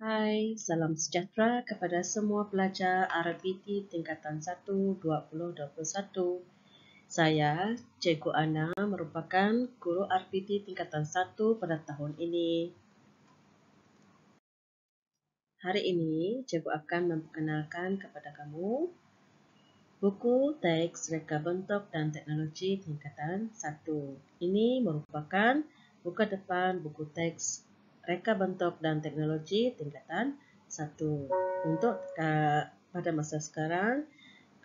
Hai, salam sejahtera kepada semua pelajar RPT tingkatan 1 2021. Saya, Cikgu Ana, merupakan guru RPT tingkatan 1 pada tahun ini. Hari ini, Cikgu akan memperkenalkan kepada kamu buku teks reka bentuk dan teknologi tingkatan 1. Ini merupakan buka depan buku teks reka bentuk dan teknologi tingkatan 1. Untuk pada masa sekarang,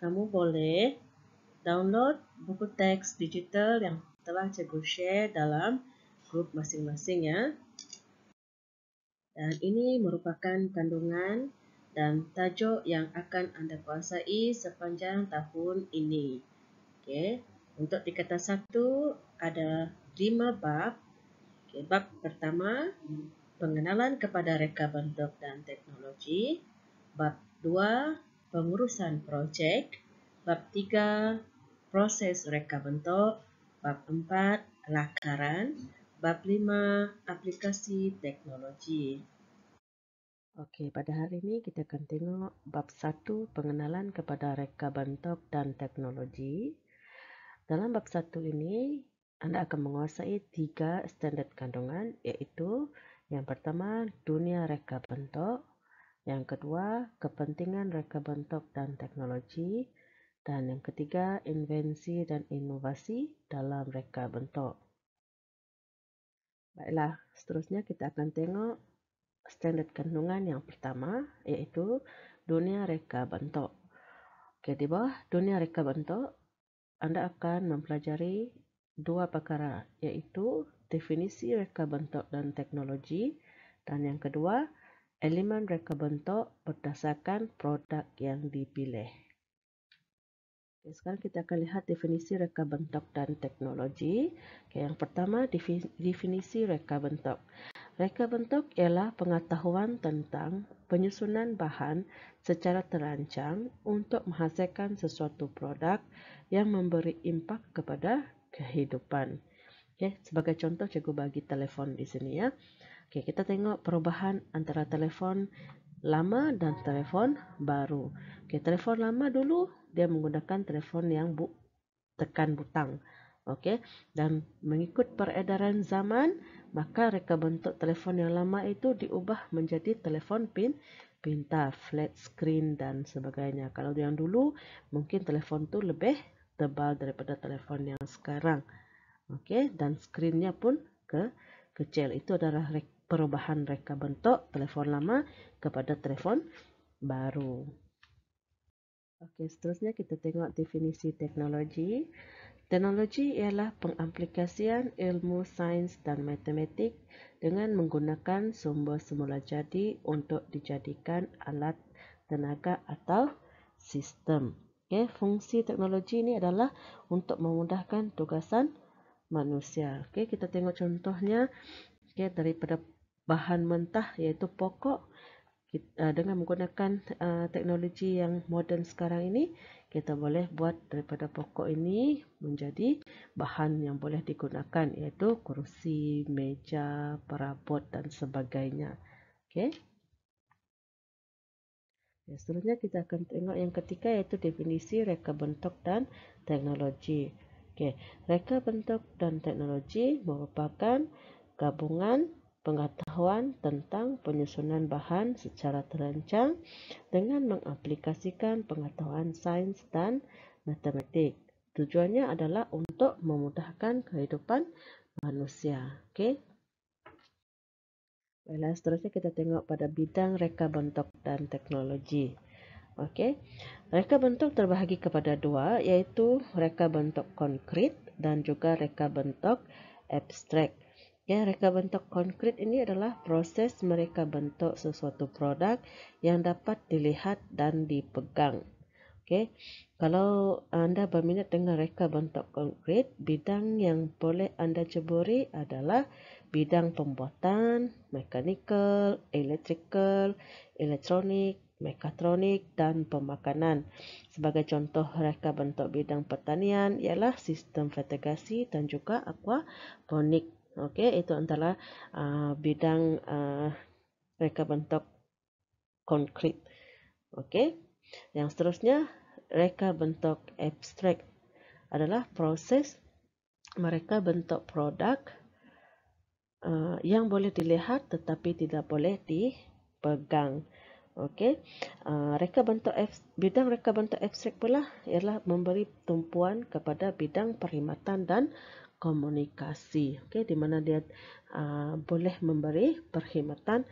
kamu boleh download buku teks digital yang telah Cikgu share dalam grup masing-masing ya. Dan ini merupakan kandungan dan tajuk yang akan anda kuasai sepanjang tahun ini. Okey, untuk tingkatan 1 ada 5 bab. Okey, bab pertama, pengenalan kepada reka bentuk dan teknologi. Bab 2, pengurusan projek. Bab 3, proses reka bentuk. Bab 4, lakaran. Bab 5, aplikasi teknologi. Okey, pada hari ini kita akan tengok bab 1, pengenalan kepada reka bentuk dan teknologi. Dalam bab 1 ini, anda akan menguasai 3 standard kandungan, iaitu yang pertama, dunia reka bentuk. Yang kedua, kepentingan reka bentuk dan teknologi. Dan yang ketiga, invensi dan inovasi dalam reka bentuk. Baiklah, seterusnya kita akan tengok standard kandungan yang pertama, iaitu dunia reka bentuk. Okey, di bawah dunia reka bentuk, anda akan mempelajari dua perkara, iaitu definisi reka bentuk dan teknologi, dan yang kedua, elemen reka bentuk berdasarkan produk yang dipilih. Okay, sekarang kita akan lihat definisi reka bentuk dan teknologi. Okay, yang pertama, definisi reka bentuk. Reka bentuk ialah pengetahuan tentang penyusunan bahan secara terancang untuk menghasilkan sesuatu produk yang memberi impak kepada kehidupan. Okay, sebagai contoh, cikgu bagi telefon di sini ya. Okay, kita tengok perubahan antara telefon lama dan telefon baru. Okay, telefon lama dulu dia menggunakan telefon yang tekan butang. Okey, dan mengikut peredaran zaman, maka reka bentuk telefon yang lama itu diubah menjadi telefon pintar, flat screen dan sebagainya. Kalau yang dulu, mungkin telefon tu lebih tebal daripada telefon yang sekarang. Okey, dan skrinnya pun kecil. Itu adalah perubahan reka bentuk telefon lama kepada telefon baru. Okey, seterusnya kita tengok definisi teknologi. Teknologi ialah pengaplikasian ilmu sains dan matematik dengan menggunakan sumber semula jadi untuk dijadikan alat tenaga atau sistem. Okay, fungsi teknologi ini adalah untuk memudahkan tugasan manusia. Okay, kita tengok contohnya daripada bahan mentah iaitu pokok. Dengan menggunakan teknologi yang moden sekarang ini, kita boleh buat daripada pokok ini menjadi bahan yang boleh digunakan, iaitu kerusi, meja, perabot dan sebagainya. Okay. Seterusnya kita akan tengok yang ketiga, iaitu definisi reka bentuk dan teknologi. Okay. Reka bentuk dan teknologi merupakan gabungan pengetahuan tentang penyusunan bahan secara terancang dengan mengaplikasikan pengetahuan sains dan matematik. Tujuannya adalah untuk memudahkan kehidupan manusia. Okay. Baiklah, seterusnya kita tengok pada bidang reka bentuk dan teknologi. Okay. Reka bentuk terbahagi kepada dua, iaitu reka bentuk konkret dan juga reka bentuk abstrak. Ya, reka bentuk konkret ini adalah proses mereka bentuk sesuatu produk yang dapat dilihat dan dipegang. Okay. Kalau anda berminat dengan reka bentuk konkret, bidang yang boleh anda ceburi adalah bidang pembuatan, mekanikal, electrical, elektronik, mekatronik dan pemakanan. Sebagai contoh reka bentuk bidang pertanian ialah sistem fertigasi dan juga aquaponik. Okey, itu antara bidang reka bentuk konkret. Oke. Yang seterusnya, reka bentuk abstrak adalah proses mereka bentuk produk yang boleh dilihat tetapi tidak boleh dipegang. Okey. Bidang reka bentuk abstrak pula ialah memberi tumpuan kepada bidang perkhidmatan dan komunikasi. Okey, di mana dia boleh memberi perkhidmatan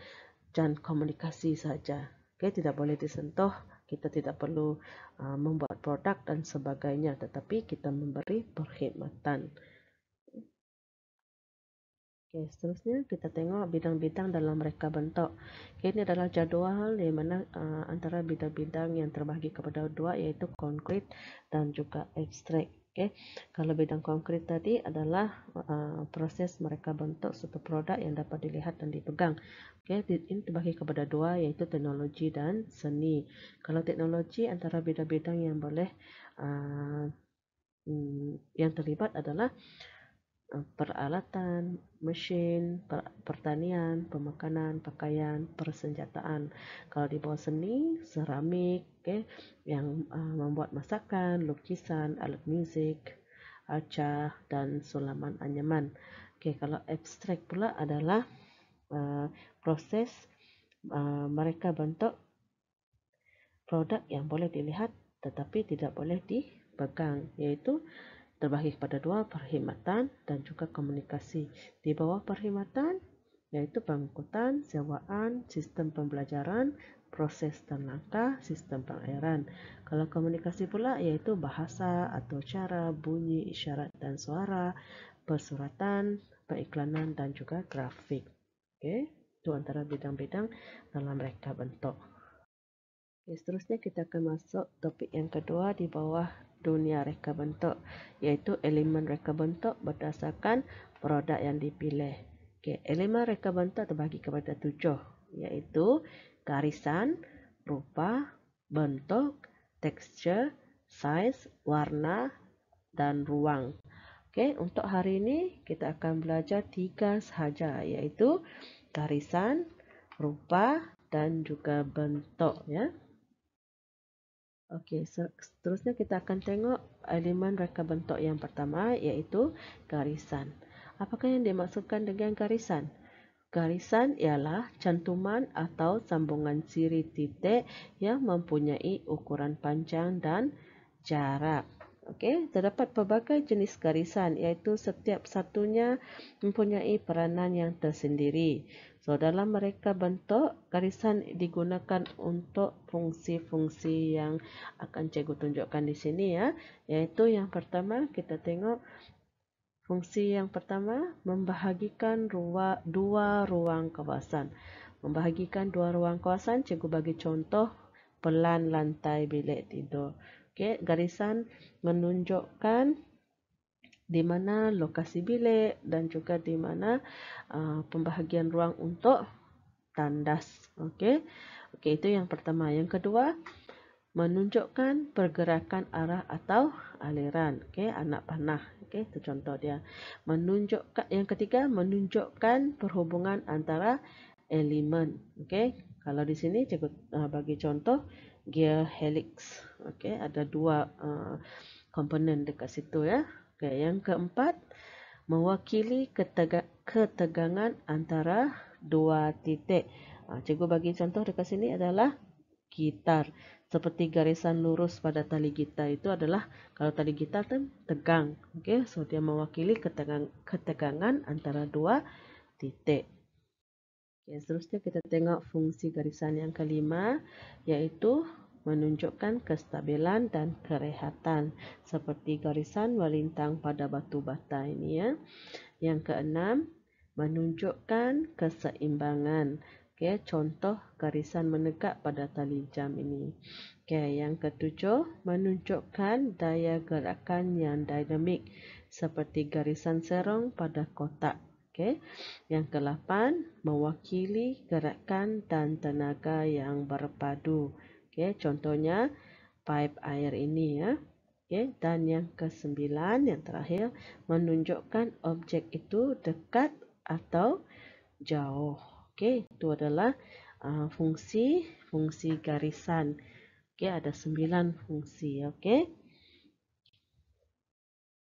dan komunikasi saja. Okey, tidak boleh disentuh. Kita tidak perlu membuat produk dan sebagainya, tetapi kita memberi perkhidmatan. Okey, seterusnya kita tengok bidang-bidang dalam reka bentuk. Okay, ini adalah jadual di mana antara bidang-bidang yang terbahagi kepada dua, iaitu konkret dan juga abstrak. Okay. Kalau bidang konkret tadi adalah proses mereka bentuk suatu produk yang dapat dilihat dan dipegang. Okay, ini terbahagi kepada dua, iaitu teknologi dan seni. Kalau teknologi, antara bidang-bidang yang boleh yang terlibat adalah peralatan, mesin, pertanian, pemakanan, pakaian, persenjataan. Kalau di bawah seni, seramik, yang membuat masakan, lukisan, alat muzik, arca dan sulaman anyaman. Kalau abstrak pula adalah proses mereka bentuk produk yang boleh dilihat tetapi tidak boleh dipegang, iaitu terbahagi kepada dua, perkhidmatan dan juga komunikasi. Di bawah perkhidmatan, yaitu pengangkutan, sewaan, sistem pembelajaran, proses dan langkah, sistem pengairan. Kalau komunikasi pula, yaitu bahasa atau cara, bunyi, isyarat dan suara, persuratan, periklanan dan juga grafik. Okey, itu antara bidang-bidang dalam reka bentuk. Seterusnya kita akan masuk topik yang kedua di bawah dunia reka bentuk, iaitu elemen reka bentuk berdasarkan produk yang dipilih. Elemen reka bentuk terbagi kepada 7, iaitu garisan, rupa, bentuk, tekstur, saiz, warna dan ruang. Untuk hari ini kita akan belajar 3 sahaja, iaitu garisan, rupa dan juga bentuk, ya. Okey, seterusnya kita akan tengok elemen reka bentuk yang pertama, iaitu garisan. Apakah yang dimaksudkan dengan garisan? Garisan ialah cantuman atau sambungan siri titik yang mempunyai ukuran panjang dan jarak. Okey, terdapat pelbagai jenis garisan, iaitu setiap satunya mempunyai peranan yang tersendiri. So, dalam mereka bentuk, garisan digunakan untuk fungsi-fungsi yang akan cikgu tunjukkan di sini, ya. Iaitu yang pertama, kita tengok fungsi yang pertama, membahagikan dua ruang kawasan. Membahagikan dua ruang kawasan, cikgu bagi contoh pelan lantai bilik tidur. Okey, garisan menunjukkan di mana lokasi bilik dan juga di mana pembahagian ruang untuk tandas. Okey, itu yang pertama. Yang kedua, menunjukkan pergerakan arah atau aliran. Okey, anak panah. Okey, itu contoh dia. Yang ketiga, menunjukkan perhubungan antara elemen. Okey, kalau di sini cikgu bagi contoh gear helix. Okey, ada dua komponen dekat situ, ya. Okey, yang keempat, mewakili ketegangan antara dua titik. Cikgu bagi contoh dekat sini adalah gitar. Seperti garisan lurus pada tali gitar itu adalah, kalau tali gitar kan tegang. Okey, so dia mewakili ketegangan antara dua titik. Okay, seterusnya kita tengok fungsi garisan yang kelima, iaitu menunjukkan kestabilan dan kerehatan, seperti garisan melintang pada batu bata ini, ya. Yang keenam, menunjukkan keseimbangan. Okay, contoh garisan menegak pada tali jam ini. Okay, yang ketujuh, menunjukkan daya gerakan yang dinamik, seperti garisan serong pada kotak. Okay. Yang ke-8, mewakili gerakan dan tenaga yang berpadu. Okay, contohnya pipe air ini, ya. Okay. Dan yang ke-9, yang terakhir, menunjukkan objek itu dekat atau jauh. Okay, itu adalah fungsi garisan. Oke, ada 9 fungsi. Oke.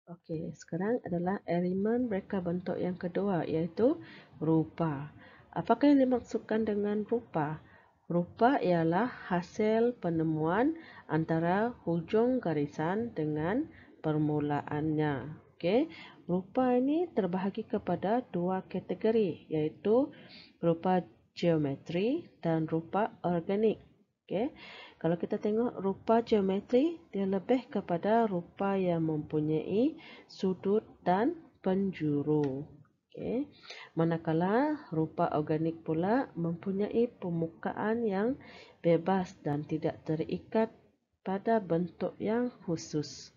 Oke, sekarang adalah elemen reka bentuk yang kedua, yaitu rupa. Apakah yang dimaksudkan dengan rupa? Rupa ialah hasil penemuan antara hujung garisan dengan permulaannya. Oke, rupa ini terbahagi kepada dua kategori, yaitu rupa geometri dan rupa organik. Oke. Kalau kita tengok rupa geometri, dia lebih kepada rupa yang mempunyai sudut dan penjuru. Okay. Manakala rupa organik pula mempunyai permukaan yang bebas dan tidak terikat pada bentuk yang khusus.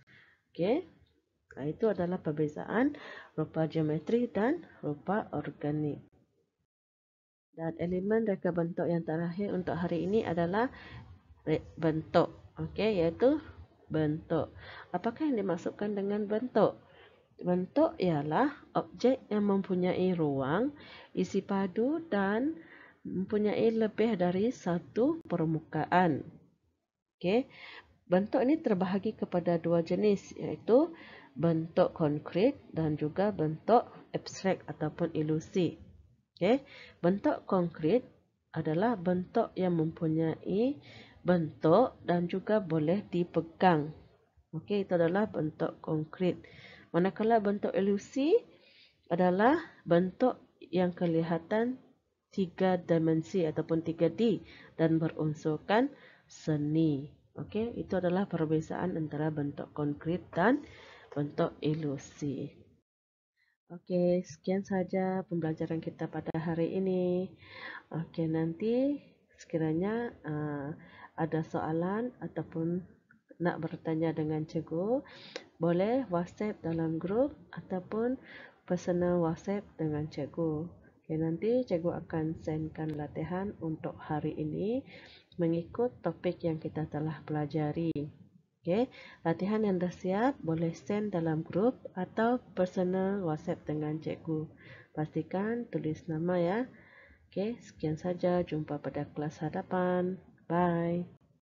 Okay. Itu adalah perbezaan rupa geometri dan rupa organik. Dan elemen reka bentuk yang terakhir untuk hari ini adalah bentuk. Okey, iaitu bentuk. Apakah yang dimaksudkan dengan bentuk? Bentuk ialah objek yang mempunyai ruang, isi padu dan mempunyai lebih dari satu permukaan. Okey. Bentuk ini terbahagi kepada dua jenis, iaitu bentuk konkret dan juga bentuk abstrak ataupun ilusi. Okey. Bentuk konkret adalah bentuk yang mempunyai bentuk dan juga boleh dipegang. Okey, itu adalah bentuk konkret. Manakala bentuk ilusi adalah bentuk yang kelihatan 3 dimensi ataupun 3D dan berunsurkan seni. Okey, itu adalah perbezaan antara bentuk konkret dan bentuk ilusi. Okey, sekian saja pembelajaran kita pada hari ini. Okey, nanti sekiranya ada soalan ataupun nak bertanya dengan cikgu, boleh WhatsApp dalam grup ataupun personal WhatsApp dengan cikgu. Okay, nanti cikgu akan sendkan latihan untuk hari ini mengikut topik yang kita telah pelajari. Okay, latihan yang dah siap boleh send dalam grup atau personal WhatsApp dengan cikgu. Pastikan tulis nama ya. Okay, sekian saja. Jumpa pada kelas hadapan. Bye.